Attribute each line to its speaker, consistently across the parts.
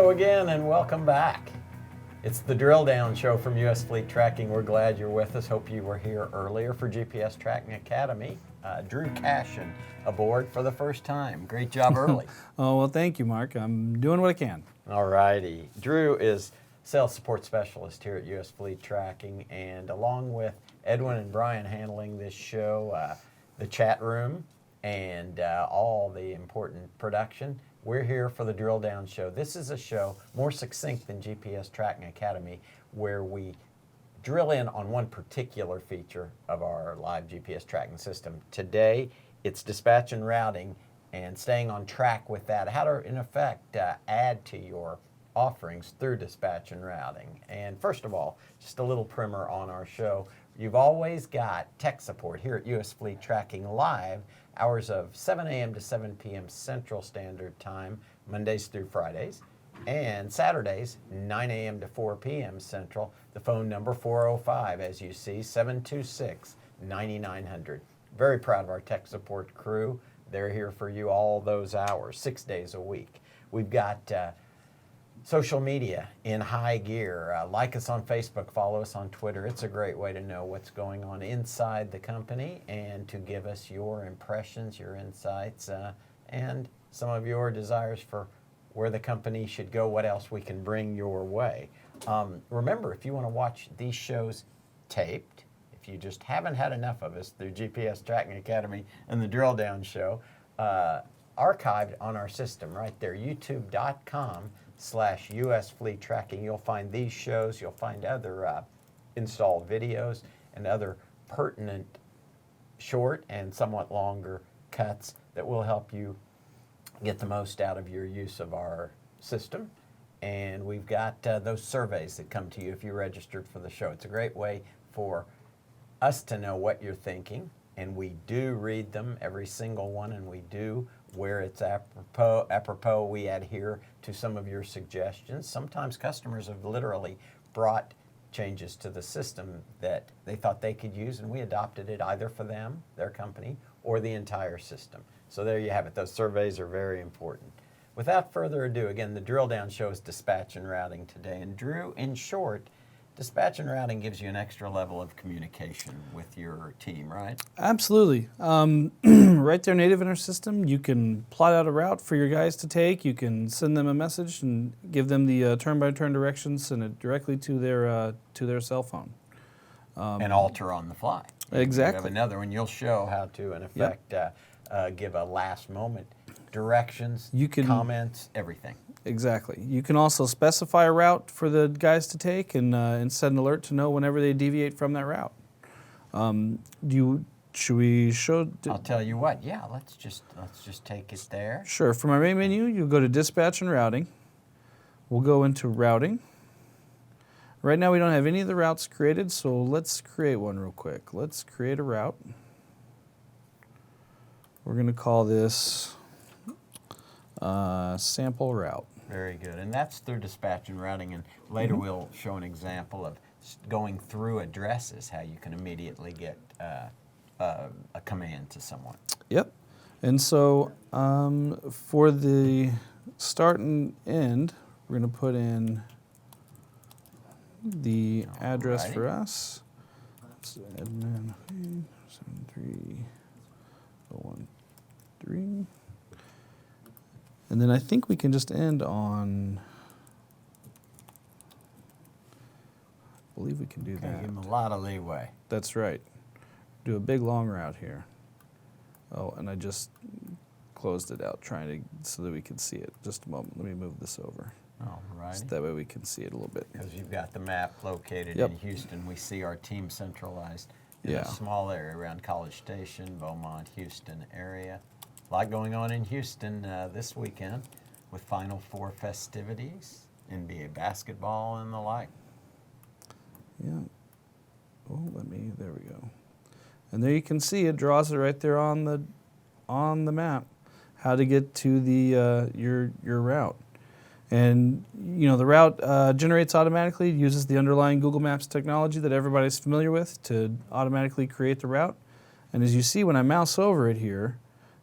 Speaker 1: Hello again and welcome back. It's the Drill Down Show from U.S. Fleet Tracking. We're glad you're with us. Hope you were here earlier for GPS Tracking Academy. Drew Cashin aboard for the first time. Great job early.
Speaker 2: Oh, well, thank you, Mark. I'm doing what I can.
Speaker 1: All righty. Drew is Sales Support Specialist here at U.S. Fleet Tracking, and along with Edwin and Brian handling this show, the chat room, and all the important production, we're here for the Drill Down Show. This is a show more succinct than GPS Tracking Academy, where we drill in on one particular feature of our live GPS tracking system. Today, it's dispatch and routing and staying on track with that, how to, in effect, add to your offerings through dispatch and routing. And first of all, just a little primer on our show. You've always got tech support here at U.S. Fleet Tracking Live, hours of 7 a.m. to 7 p.m. Central Standard Time, Mondays through Fridays, and Saturdays, 9 a.m. to 4 p.m. Central. The phone number 405, as you see, 726-9900. Very proud of our tech support crew. They're here for you all those hours, 6 days a week. We've got social media in high gear. Like us on Facebook, follow us on Twitter. It's a great way to know what's going on inside the company and to give us your impressions, your insights, and some of your desires for where the company should go, what else we can bring your way. Remember, if you want to watch these shows taped, if you just haven't had enough of us through GPS Tracking Academy and the Drill Down Show, archived on our system right there, youtube.com/US Fleet Tracking. You'll find these shows, you'll find other installed videos and other pertinent short and somewhat longer cuts that will help you get the most out of your use of our system. And we've got those surveys that come to you if you registered for the show. It's a great way for us to know what you're thinking, and we do read them, every single one, and we do, where it's apropos, we adhere to some of your suggestions. Sometimes customers have literally brought changes to the system that they thought they could use, and we adopted it either for them, their company, or the entire system. So there you have it. Those surveys are very important. Without further ado, again, the Drill Down Show is dispatch and routing today. And Drew, in short, dispatch and routing gives you an extra level of communication with your team, right?
Speaker 2: Absolutely. Right there native in our system, you can plot out a route for your guys to take. You can send them a message and give them the turn-by-turn directions, send it directly to their cell phone.
Speaker 1: And alter on the fly.
Speaker 2: Exactly.
Speaker 1: You have another one. You'll show how to, in effect, give a last-moment directions, comments, everything.
Speaker 2: Exactly. You can also specify a route for the guys to take and set an alert to know whenever they deviate from that route. Should we show?
Speaker 1: I'll tell you what. Yeah, let's just take it there.
Speaker 2: Sure. From our main menu, you go to Dispatch and Routing. We'll go into Routing. Right now, we don't have any of the routes created, so let's create one real quick. Let's create a route. We're going to call this sample route.
Speaker 1: Very good. And that's through dispatch and routing. And later we'll show an example of going through addresses, how you can immediately get a command to someone.
Speaker 2: Yep. And so for the start and end, we're going to put in the address for us. It's admin 73013. And then I think we can just end on, I believe we can do that.
Speaker 1: Give them a lot of leeway.
Speaker 2: That's right. Do a big long route here. Oh, and I just closed it out so that we can see it. Just a moment. Let me move this over.
Speaker 1: All right.
Speaker 2: So that way we can see it a little bit.
Speaker 1: Because you've got the map located in Houston. We see our team centralized in a small area around College Station, Beaumont, Houston area. A lot going on in Houston this weekend with Final Four festivities, NBA basketball and the like.
Speaker 2: Yeah. Oh, there we go. And there you can see it draws it right there on the map, how to get to the your route. And you know the route generates automatically, uses the underlying Google Maps technology that everybody's familiar with to automatically create the route. And as you see when I mouse over it here,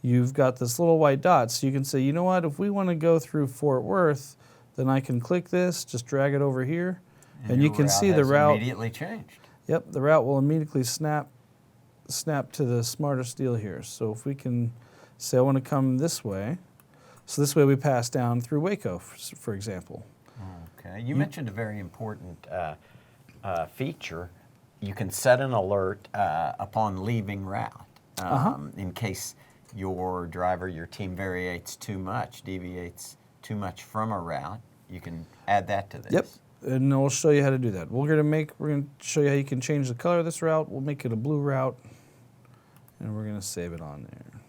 Speaker 2: you've got this little white dot. So you can say, you know what, if we want to go through Fort Worth, then I can click this, just drag it over here, and you
Speaker 1: your
Speaker 2: can see the
Speaker 1: has
Speaker 2: route.
Speaker 1: immediately changed.
Speaker 2: Yep, the route will immediately snap to the smartest deal here. So if we can say I want to come this way, so this way we pass down through Waco, for example.
Speaker 1: Okay. You mentioned a very important feature. You can set an alert upon leaving route in case your driver, your team deviates too much from a route. You can add that to this.
Speaker 2: Yep, and we'll show you how to do that. We're gonna show you how you can change the color of this route. We'll make it a blue route, and we're gonna save it on there.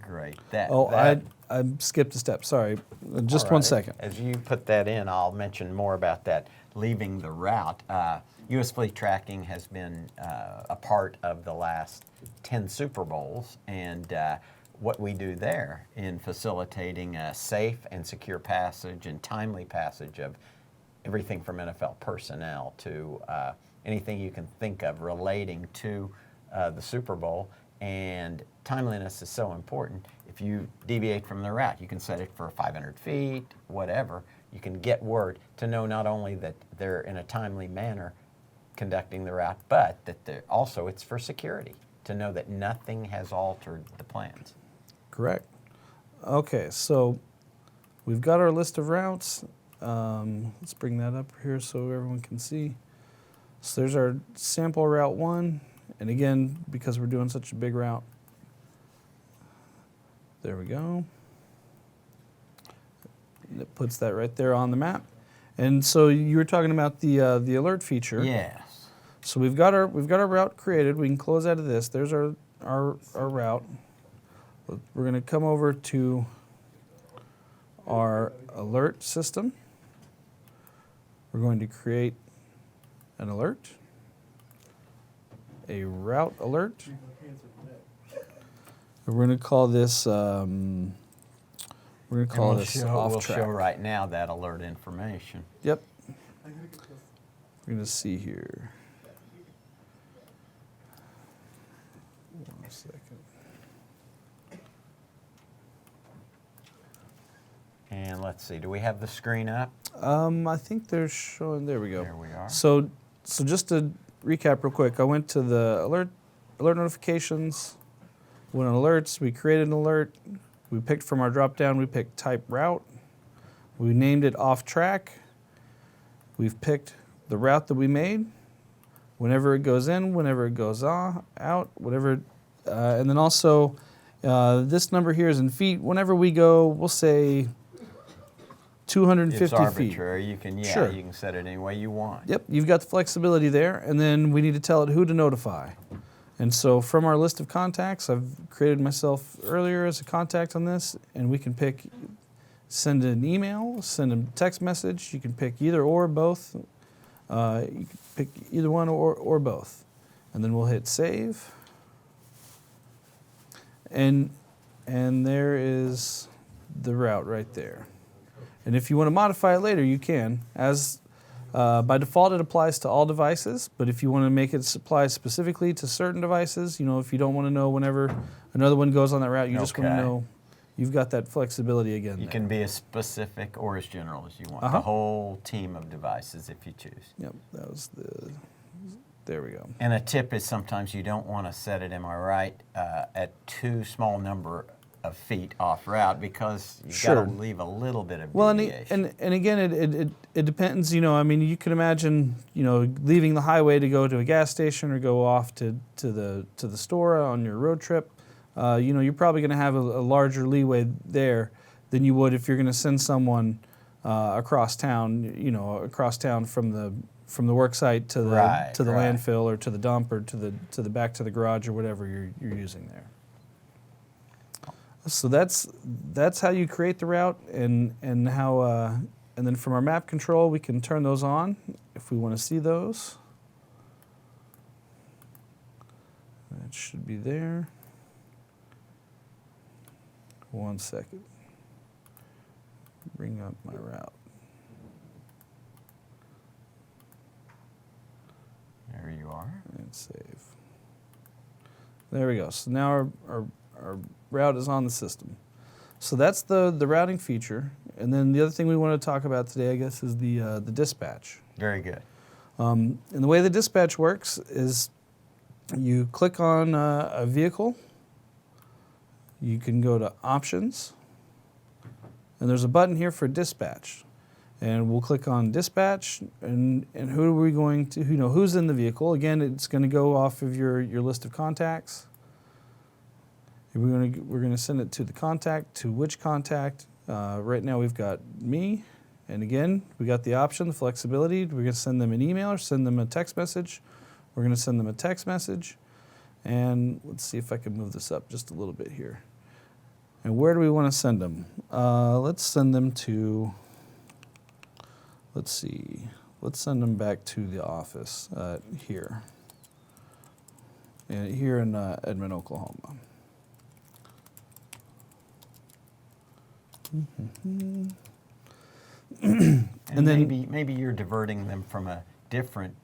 Speaker 1: Great.
Speaker 2: I skipped a step. Sorry, just
Speaker 1: All
Speaker 2: one
Speaker 1: right.
Speaker 2: second.
Speaker 1: As you put that in, I'll mention more about that leaving the route. U.S. Fleet Tracking has been a part of the last 10 Super Bowls, and what we do there in facilitating a safe and secure passage and timely passage of everything from NFL personnel to anything you can think of relating to the Super Bowl. And timeliness is so important. If you deviate from the route, you can set it for 500 feet, whatever. You can get word to know not only that they're in a timely manner conducting the route, but that also it's for security, to know that nothing has altered the plans.
Speaker 2: Correct. Okay, so we've got our list of routes. Let's bring that up here so everyone can see. So there's our sample route 1. And again, because we're doing such a big route, there we go. And it puts that right there on the map. And so you were talking about the alert feature.
Speaker 1: Yes.
Speaker 2: So we've got our route created. We can close out of this. There's our route. We're going to come over to our alert system. We're going to create an alert, a route alert. We're going to call this off
Speaker 1: We'll show
Speaker 2: track.
Speaker 1: right now that alert information.
Speaker 2: Yep. We're going to see here. 1 second.
Speaker 1: And let's see, do we have the screen up?
Speaker 2: I think they're showing. There we go.
Speaker 1: There we are.
Speaker 2: So just to recap real quick, I went to the alert notifications, went on alerts. We created an alert. We picked from our drop down. We picked type route. We named it off track. We've picked the route that we made. Whenever it goes in, whenever it goes out, whatever. And then also, this number here is in feet. Whenever we go, we'll say 250
Speaker 1: It's
Speaker 2: feet.
Speaker 1: arbitrary. You can,
Speaker 2: Sure.
Speaker 1: you can set it any way you want.
Speaker 2: Yep, you've got the flexibility there, and then we need to tell it who to notify. And so from our list of contacts, I've created myself earlier as a contact on this, and we can pick, send an email, send a text message. You can pick either or both. You can pick either one or both. And then we'll hit save. And there is the route right there. And if you want to modify it later, you can. By default, it applies to all devices, but if you want to make it apply specifically to certain devices, if you don't want to know whenever another one goes on that route, you just want to
Speaker 1: Okay.
Speaker 2: know, you've got that flexibility again.
Speaker 1: You
Speaker 2: there.
Speaker 1: can be as specific or as general as you want.
Speaker 2: Uh-huh.
Speaker 1: The whole team of devices if you choose.
Speaker 2: Yep, that was there we go.
Speaker 1: And a tip is sometimes you don't want to set it, am I right, at too small number of feet off route because you've got
Speaker 2: Sure.
Speaker 1: to leave a little bit of
Speaker 2: Well,
Speaker 1: deviation.
Speaker 2: and again, it depends. You can imagine, leaving the highway to go to a gas station or go off to the store on your road trip. You're probably going to have a larger leeway there than you would if you're going to send someone across town. Across town from the work site to the
Speaker 1: Right.
Speaker 2: landfill or to the dump or to the back to the garage or whatever you're using there. So that's how you create the route, and how and then from our map control we can turn those on if we want to see those. That should be there. 1 second. Bring up my route.
Speaker 1: There you are.
Speaker 2: And save. There we go. So now our route is on the system. So that's the routing feature. And then the other thing we want to talk about today, I guess, is the dispatch.
Speaker 1: Very good.
Speaker 2: And the way the dispatch works is you click on a vehicle, you can go to options, and there's a button here for dispatch. And we'll click on dispatch, and who are we going to, who's in the vehicle. Again, it's going to go off of your list of contacts. We're going to send it to the contact, to which contact. Right now we've got me, and again, we got the option, the flexibility. We're going to send them an email or send them a text message. We're going to send them a text message, and let's see if I can move this up just a little bit here. And where do we want to send them? Let's send them to, let's see, let's send them back to the office here in Edmond, Oklahoma.
Speaker 1: And
Speaker 2: then
Speaker 1: maybe you're diverting them from a different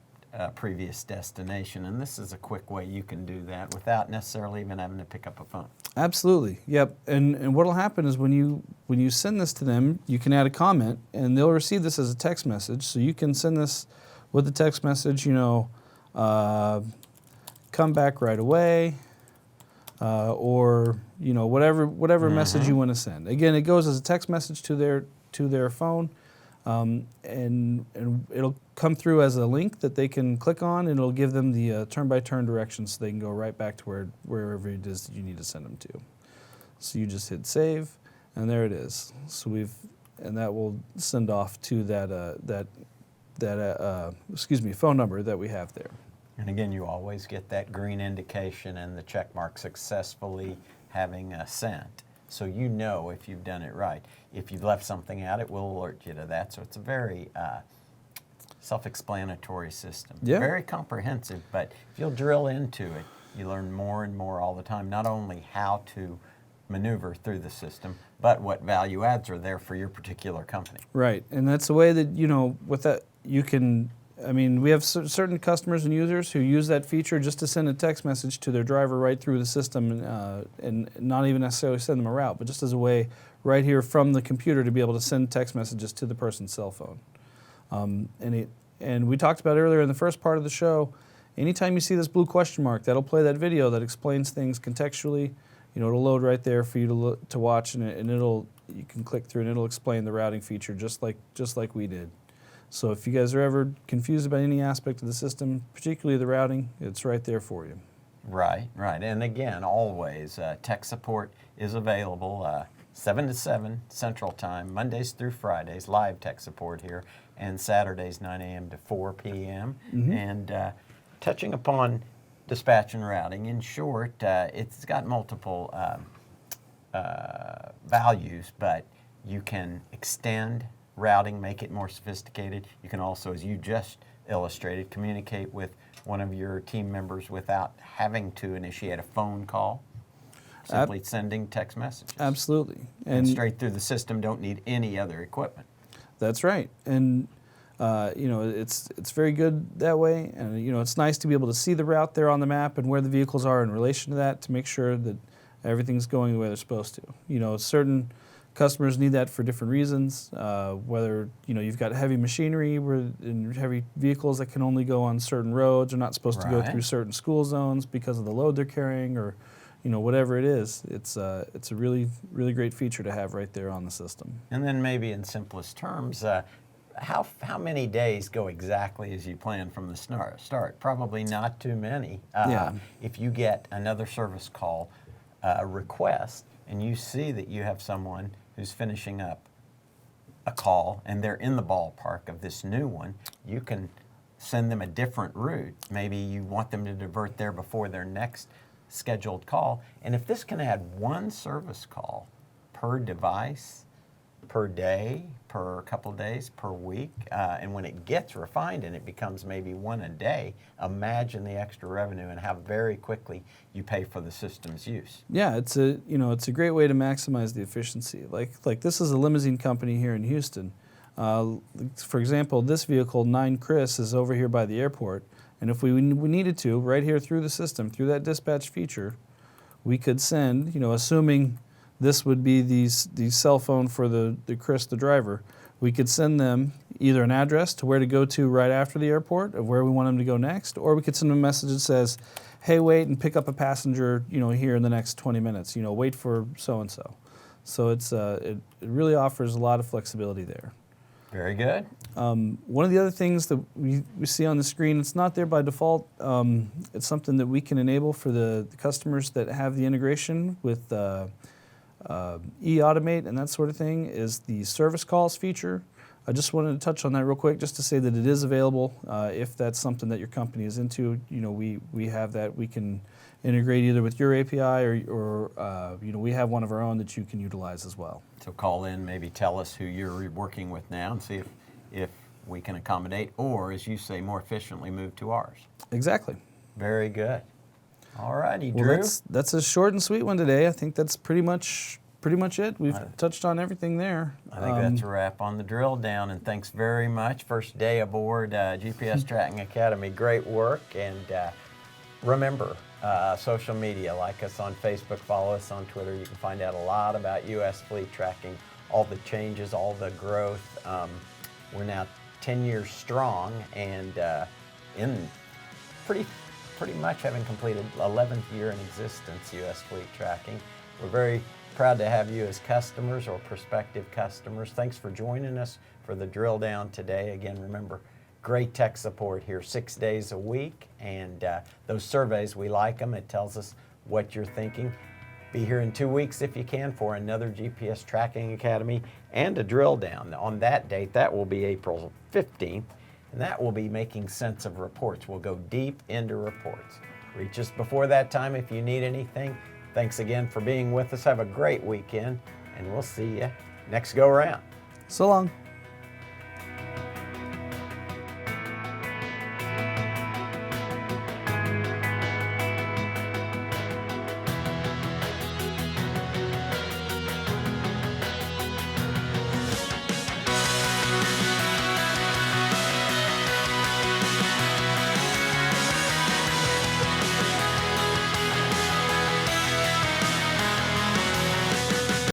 Speaker 1: previous destination, and this is a quick way you can do that without necessarily even having to pick up a phone.
Speaker 2: Absolutely, yep. And what'll happen is when you send this to them, you can add a comment, and they'll receive this as a text message. So you can send this with the text message, come back right away, or whatever message you want to send. Again, it goes as a text message to their phone, and it'll come through as a link that they can click on, and it'll give them the turn-by-turn directions so they can go right back to wherever it is that you need to send them to. So you just hit save, and there it is. So and that will send off to that phone number that we have there.
Speaker 1: And again, you always get that green indication and the check mark successfully having sent. So you know if you've done it right. If you've left something out, it will alert you to that. So it's a very self-explanatory system.
Speaker 2: Yeah.
Speaker 1: Very comprehensive, but if you'll drill into it, you learn more and more all the time, not only how to maneuver through the system, but what value adds are there for your particular company.
Speaker 2: Right, and that's the way that, with that, you can, we have certain customers and users who use that feature just to send a text message to their driver right through the system and not even necessarily send them a route, but just as a way right here from the computer to be able to send text messages to the person's cell phone. And we talked about earlier in the first part of the show, anytime you see this blue question mark, that'll play that video that explains things contextually. It'll load right there for you to watch, and you can click through and it'll explain the routing feature just like we did. So if you guys are ever confused about any aspect of the system, particularly the routing, it's right there for you.
Speaker 1: Right. And again, always, tech support is available 7 to 7 Central Time, Mondays through Fridays, live tech support here, and Saturdays 9 a.m. to 4 p.m.
Speaker 2: Mm-hmm.
Speaker 1: And touching upon dispatch and routing, in short, it's got multiple values, but you can extend routing, make it more sophisticated. You can also, as you just illustrated, communicate with one of your team members without having to initiate a phone call, simply sending text messages.
Speaker 2: Absolutely.
Speaker 1: And straight through the system, don't need any other equipment.
Speaker 2: That's right. And it's very good that way. And it's nice to be able to see the route there on the map and where the vehicles are in relation to that to make sure that everything's going the way they're supposed to. Certain customers need that for different reasons, whether you've got heavy machinery and heavy vehicles that can only go on certain roads, are not supposed to go through certain school zones because of the load they're carrying, or whatever it is. It's a really, really great feature to have right there on the system.
Speaker 1: And then maybe in simplest terms, how many days go exactly as you planned from the start? Probably not too many.
Speaker 2: Yeah.
Speaker 1: If you get another service call request and you see that you have someone who's finishing up a call and they're in the ballpark of this new one, you can send them a different route. Maybe you want them to divert there before their next scheduled call. And if this can add one service call per device, per day, per couple of days, per week, and when it gets refined and it becomes maybe one a day, imagine the extra revenue and how very quickly you pay for the system's use.
Speaker 2: Yeah, it's a great way to maximize the efficiency. Like this is a limousine company here in Houston. For example, this vehicle 9 Chris is over here by the airport, and if we needed to, right here through the system, through that dispatch feature, we could send, assuming this would be the cell phone for the Chris, the driver. We could send them either an address to where to go to right after the airport of where we want them to go next, or we could send them a message that says, hey, wait and pick up a passenger, here in the next 20 minutes, wait for so-and-so. So it really offers a lot of flexibility there.
Speaker 1: Very good.
Speaker 2: One of the other things that we see on the screen, it's not there by default. It's something that we can enable for the customers that have the integration with e-automate and that sort of thing, is the service calls feature. I just wanted to touch on that real quick just to say that it is available. If that's something that your company is into, we have that. We can integrate either with your API or we have one of our own that you can utilize as well.
Speaker 1: So call in, maybe tell us who you're working with now and see if we can accommodate, or as you say, more efficiently move to ours.
Speaker 2: Exactly.
Speaker 1: Very good. All righty,
Speaker 2: Well,
Speaker 1: Drew.
Speaker 2: that's a short and sweet one today. I think that's pretty much it. We've touched on everything there.
Speaker 1: I think that's a wrap on the drill down, and thanks very much. First day aboard GPS Tracking Academy. Great work, and remember, social media, like us on Facebook, follow us on Twitter. You can find out a lot about U.S. fleet tracking, all the changes, all the growth. We're now 10 years strong, and in pretty much having completed 11th year in existence, U.S. fleet tracking. We're very proud to have you as customers or prospective customers. Thanks for joining us for the drill down today. Again, remember, great tech support here 6 days a week, and those surveys, we like them. It tells us what you're thinking. Be here in 2 weeks if you can for another GPS Tracking Academy and a drill down. On that date, that will be April 15th, and that will be making sense of reports. We'll go deep into reports. Reach us before that time if you need anything. Thanks again for being with us. Have a great weekend, and we'll see you next go around.
Speaker 2: So long.